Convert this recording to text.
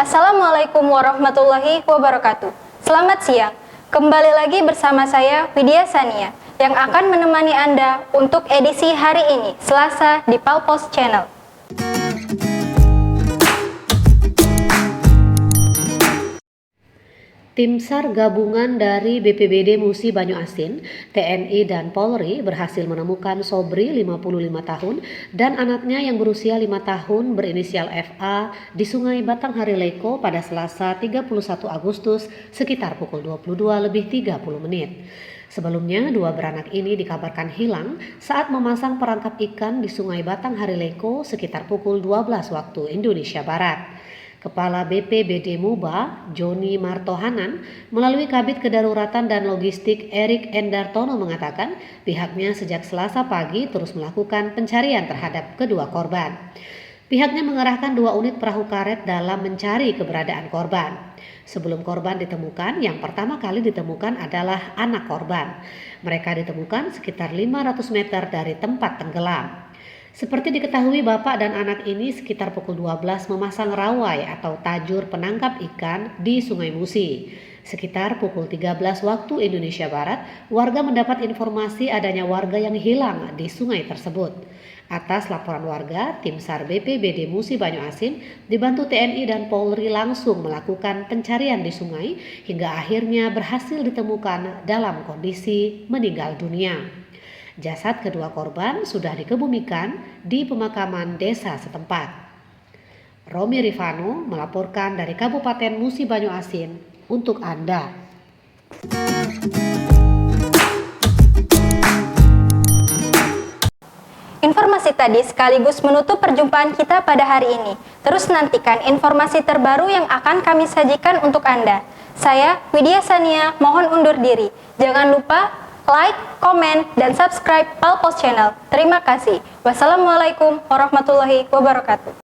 Assalamualaikum warahmatullahi wabarakatuh. Selamat siang. Kembali lagi bersama saya Widya Sania yang akan menemani Anda untuk edisi hari ini, Selasa di Palpos Channel. Tim SAR gabungan dari BPBD Musi Banyuasin, TNI dan Polri berhasil menemukan Sobri 55 tahun dan anaknya yang berusia 5 tahun berinisial FA di Sungai Batanghari Leko pada Selasa 31 Agustus sekitar pukul 22:30. Sebelumnya, dua beranak ini dikabarkan hilang saat memasang perangkap ikan di Sungai Batanghari Leko sekitar pukul 12 waktu Indonesia Barat. Kepala BPBD Muba, Joni Martohanan, melalui Kabid Kedaruratan dan Logistik Erik Endartono mengatakan pihaknya sejak Selasa pagi terus melakukan pencarian terhadap kedua korban. Pihaknya mengerahkan 2 unit perahu karet dalam mencari keberadaan korban. Sebelum korban ditemukan, yang pertama kali ditemukan adalah anak korban. Mereka ditemukan sekitar 500 meter dari tempat tenggelam. Seperti diketahui, bapak dan anak ini sekitar pukul 12 memasang rawai atau tajur penangkap ikan di Sungai Musi. Sekitar pukul 13 waktu Indonesia Barat, warga mendapat informasi adanya warga yang hilang di sungai tersebut. Atas laporan warga, tim SAR BPBD Musi Banyuasin dibantu TNI dan Polri langsung melakukan pencarian di sungai hingga akhirnya berhasil ditemukan dalam kondisi meninggal dunia. Jasad kedua korban sudah dikebumikan di pemakaman desa setempat. Romi Rifano melaporkan dari Kabupaten Musi Banyuasin untuk Anda. Informasi tadi sekaligus menutup perjumpaan kita pada hari ini. Terus nantikan informasi terbaru yang akan kami sajikan untuk Anda. Saya Widya Sania mohon undur diri. Jangan lupa like, komen, dan subscribe Palpos Channel. Terima kasih. Wassalamualaikum warahmatullahi wabarakatuh.